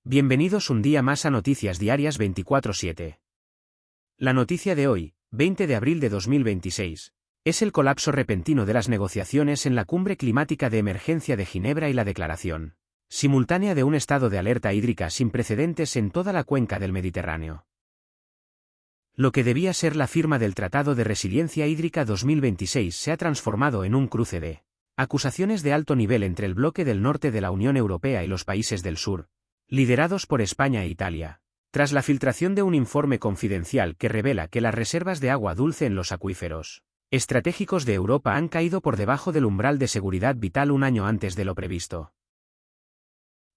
Bienvenidos un día más a Noticias Diarias 24/7. La noticia de hoy, 20 de abril de 2026, es el colapso repentino de las negociaciones en la Cumbre Climática de Emergencia de Ginebra y la declaración simultánea de un estado de alerta hídrica sin precedentes en toda la cuenca del Mediterráneo. Lo que debía ser la firma del Tratado de Resiliencia Hídrica 2026 se ha transformado en un cruce de acusaciones de alto nivel entre el bloque del norte de la Unión Europea y los países del sur, liderados por España e Italia, tras la filtración de un informe confidencial que revela que las reservas de agua dulce en los acuíferos estratégicos de Europa han caído por debajo del umbral de seguridad vital un año antes de lo previsto.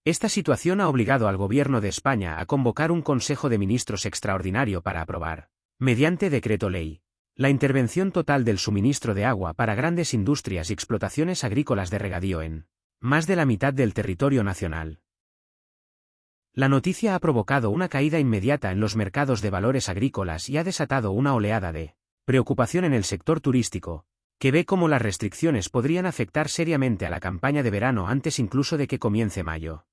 Esta situación ha obligado al Gobierno de España a convocar un Consejo de Ministros extraordinario para aprobar, mediante decreto ley, la intervención total del suministro de agua para grandes industrias y explotaciones agrícolas de regadío en más de la mitad del territorio nacional. La noticia ha provocado una caída inmediata en los mercados de valores agrícolas y ha desatado una oleada de preocupación en el sector turístico, que ve cómo las restricciones podrían afectar seriamente a la campaña de verano antes incluso de que comience mayo.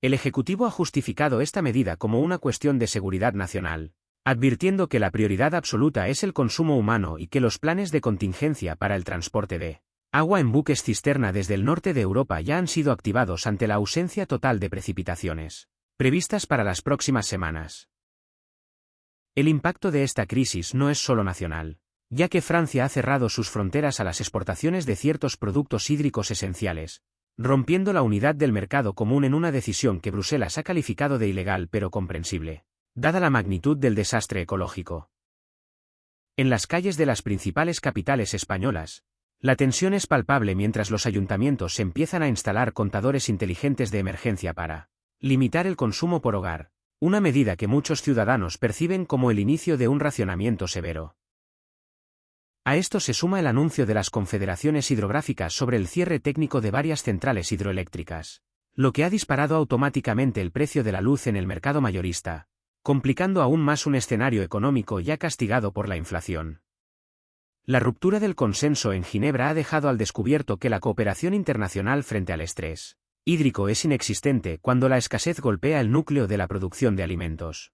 El Ejecutivo ha justificado esta medida como una cuestión de seguridad nacional, advirtiendo que la prioridad absoluta es el consumo humano y que los planes de contingencia para el transporte de agua en buques cisterna desde el norte de Europa ya han sido activados ante la ausencia total de precipitaciones previstas para las próximas semanas. El impacto de esta crisis no es solo nacional, ya que Francia ha cerrado sus fronteras a las exportaciones de ciertos productos hídricos esenciales, rompiendo la unidad del mercado común en una decisión que Bruselas ha calificado de ilegal pero comprensible, dada la magnitud del desastre ecológico. En las calles de las principales capitales españolas, la tensión es palpable mientras los ayuntamientos se empiezan a instalar contadores inteligentes de emergencia para limitar el consumo por hogar, una medida que muchos ciudadanos perciben como el inicio de un racionamiento severo. A esto se suma el anuncio de las confederaciones hidrográficas sobre el cierre técnico de varias centrales hidroeléctricas, lo que ha disparado automáticamente el precio de la luz en el mercado mayorista, complicando aún más un escenario económico ya castigado por la inflación. La ruptura del consenso en Ginebra ha dejado al descubierto que la cooperación internacional frente al estrés hídrico es inexistente cuando la escasez golpea el núcleo de la producción de alimentos.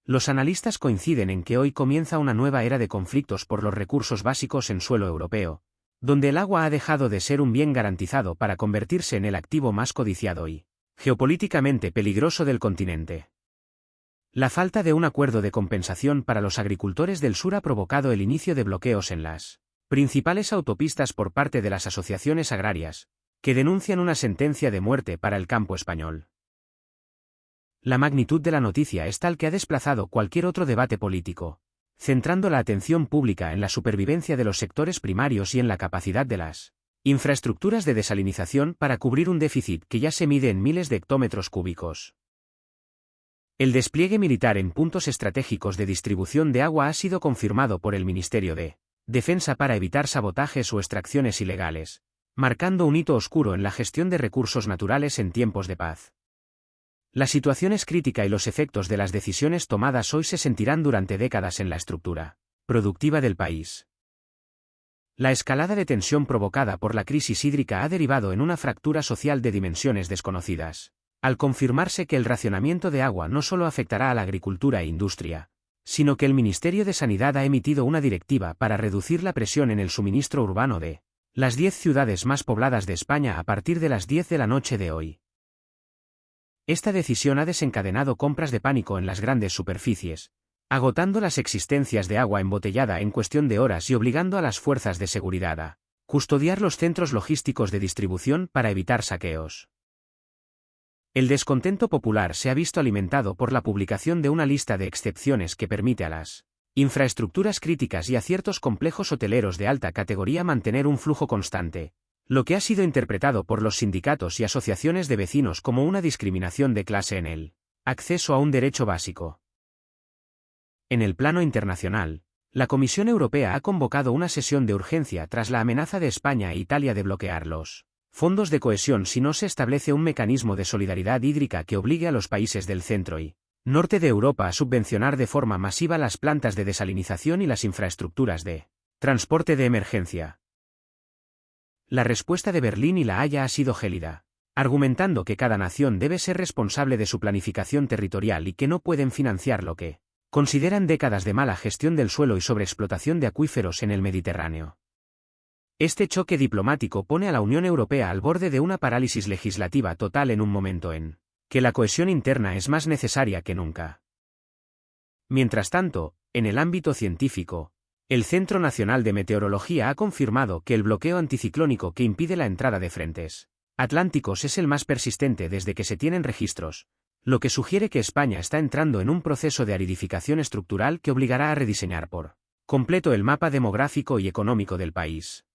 Los analistas coinciden en que hoy comienza una nueva era de conflictos por los recursos básicos en suelo europeo, donde el agua ha dejado de ser un bien garantizado para convertirse en el activo más codiciado y geopolíticamente peligroso del continente. La falta de un acuerdo de compensación para los agricultores del sur ha provocado el inicio de bloqueos en las principales autopistas por parte de las asociaciones agrarias, que denuncian una sentencia de muerte para el campo español. La magnitud de la noticia es tal que ha desplazado cualquier otro debate político, centrando la atención pública en la supervivencia de los sectores primarios y en la capacidad de las infraestructuras de desalinización para cubrir un déficit que ya se mide en miles de hectómetros cúbicos. El despliegue militar en puntos estratégicos de distribución de agua ha sido confirmado por el Ministerio de Defensa para evitar sabotajes o extracciones ilegales, marcando un hito oscuro en la gestión de recursos naturales en tiempos de paz. La situación es crítica y los efectos de las decisiones tomadas hoy se sentirán durante décadas en la estructura productiva del país. La escalada de tensión provocada por la crisis hídrica ha derivado en una fractura social de dimensiones desconocidas, al confirmarse que el racionamiento de agua no solo afectará a la agricultura e industria, sino que el Ministerio de Sanidad ha emitido una directiva para reducir la presión en el suministro urbano de las 10 ciudades más pobladas de España a partir de las 10 de la noche de hoy. Esta decisión ha desencadenado compras de pánico en las grandes superficies, agotando las existencias de agua embotellada en cuestión de horas y obligando a las fuerzas de seguridad a custodiar los centros logísticos de distribución para evitar saqueos. El descontento popular se ha visto alimentado por la publicación de una lista de excepciones que permite a las infraestructuras críticas y a ciertos complejos hoteleros de alta categoría mantener un flujo constante, lo que ha sido interpretado por los sindicatos y asociaciones de vecinos como una discriminación de clase en el acceso a un derecho básico. En el plano internacional, la Comisión Europea ha convocado una sesión de urgencia tras la amenaza de España e Italia de bloquear los fondos de cohesión si no se establece un mecanismo de solidaridad hídrica que obligue a los países del centro y norte de Europa a subvencionar de forma masiva las plantas de desalinización y las infraestructuras de transporte de emergencia. La respuesta de Berlín y La Haya ha sido gélida, argumentando que cada nación debe ser responsable de su planificación territorial y que no pueden financiar lo que consideran décadas de mala gestión del suelo y sobreexplotación de acuíferos en el Mediterráneo. Este choque diplomático pone a la Unión Europea al borde de una parálisis legislativa total en un momento en que la cohesión interna es más necesaria que nunca. Mientras tanto, en el ámbito científico, el Centro Nacional de Meteorología ha confirmado que el bloqueo anticiclónico que impide la entrada de frentes atlánticos es el más persistente desde que se tienen registros, lo que sugiere que España está entrando en un proceso de aridificación estructural que obligará a rediseñar por completo el mapa demográfico y económico del país.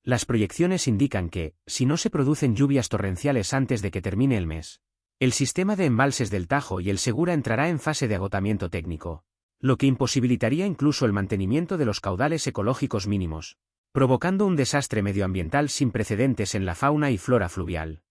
Las proyecciones indican que, si no se producen lluvias torrenciales antes de que termine el mes, el sistema de embalses del Tajo y el Segura entrará en fase de agotamiento técnico, lo que imposibilitaría incluso el mantenimiento de los caudales ecológicos mínimos, provocando un desastre medioambiental sin precedentes en la fauna y flora fluvial.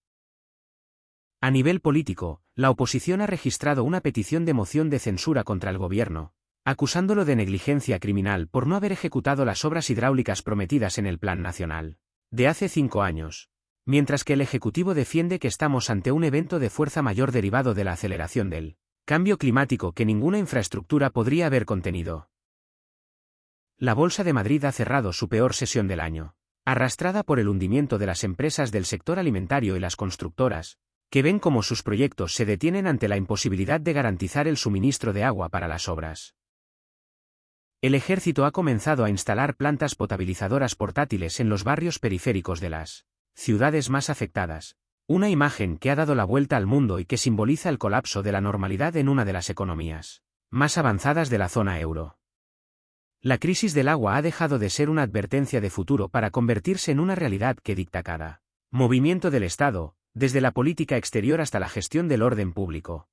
A nivel político, la oposición ha registrado una petición de moción de censura contra el gobierno, acusándolo de negligencia criminal por no haber ejecutado las obras hidráulicas prometidas en el Plan Nacional de hace 5 años, mientras que el Ejecutivo defiende que estamos ante un evento de fuerza mayor derivado de la aceleración del cambio climático que ninguna infraestructura podría haber contenido. La Bolsa de Madrid ha cerrado su peor sesión del año, arrastrada por el hundimiento de las empresas del sector alimentario y las constructoras, que ven cómo sus proyectos se detienen ante la imposibilidad de garantizar el suministro de agua para las obras. El Ejército ha comenzado a instalar plantas potabilizadoras portátiles en los barrios periféricos de las ciudades más afectadas, una imagen que ha dado la vuelta al mundo y que simboliza el colapso de la normalidad en una de las economías más avanzadas de la zona euro. La crisis del agua ha dejado de ser una advertencia de futuro para convertirse en una realidad que dicta cada movimiento del Estado, desde la política exterior hasta la gestión del orden público.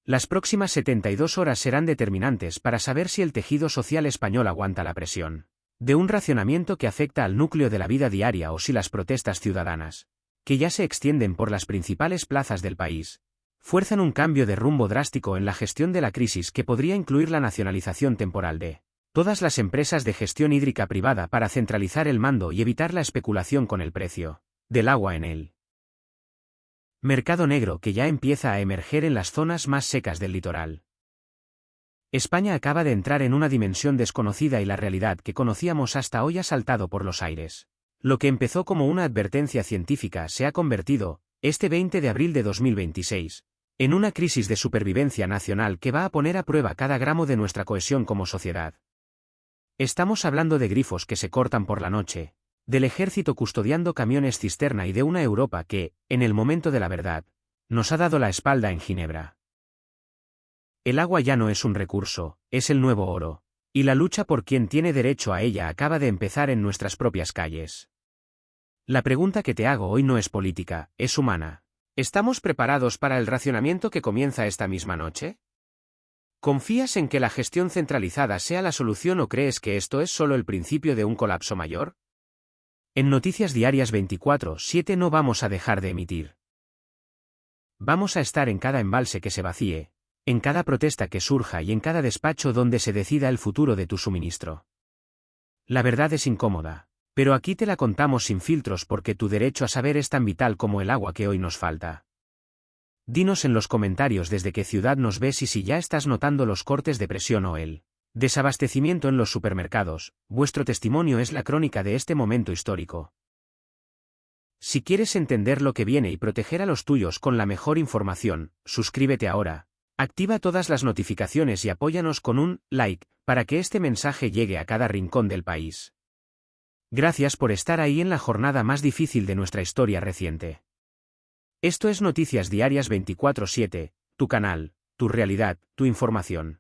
Las próximas 72 horas serán determinantes para saber si el tejido social español aguanta la presión de un racionamiento que afecta al núcleo de la vida diaria o si las protestas ciudadanas, que ya se extienden por las principales plazas del país, fuerzan un cambio de rumbo drástico en la gestión de la crisis que podría incluir la nacionalización temporal de todas las empresas de gestión hídrica privada para centralizar el mando y evitar la especulación con el precio del agua en el mercado negro que ya empieza a emerger en las zonas más secas del litoral. España acaba de entrar en una dimensión desconocida y la realidad que conocíamos hasta hoy ha saltado por los aires. Lo que empezó como una advertencia científica se ha convertido, este 20 de abril de 2026, en una crisis de supervivencia nacional que va a poner a prueba cada gramo de nuestra cohesión como sociedad. Estamos hablando de grifos que se cortan por la noche, del ejército custodiando camiones cisterna y de una Europa que, en el momento de la verdad, nos ha dado la espalda en Ginebra. El agua ya no es un recurso, es el nuevo oro, y la lucha por quien tiene derecho a ella acaba de empezar en nuestras propias calles. La pregunta que te hago hoy no es política, es humana. ¿Estamos preparados para el racionamiento que comienza esta misma noche? ¿Confías en que la gestión centralizada sea la solución o crees que esto es solo el principio de un colapso mayor? En Noticias Diarias 24/7 no vamos a dejar de emitir. Vamos a estar en cada embalse que se vacíe, en cada protesta que surja y en cada despacho donde se decida el futuro de tu suministro. La verdad es incómoda, pero aquí te la contamos sin filtros porque tu derecho a saber es tan vital como el agua que hoy nos falta. Dinos en los comentarios desde qué ciudad nos ves y si ya estás notando los cortes de presión o el desabastecimiento en los supermercados. Vuestro testimonio es la crónica de este momento histórico. Si quieres entender lo que viene y proteger a los tuyos con la mejor información, suscríbete ahora, activa todas las notificaciones y apóyanos con un like, para que este mensaje llegue a cada rincón del país. Gracias por estar ahí en la jornada más difícil de nuestra historia reciente. Esto es Noticias Diarias 24/7, tu canal, tu realidad, tu información.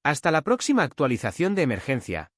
Hasta la próxima actualización de emergencia.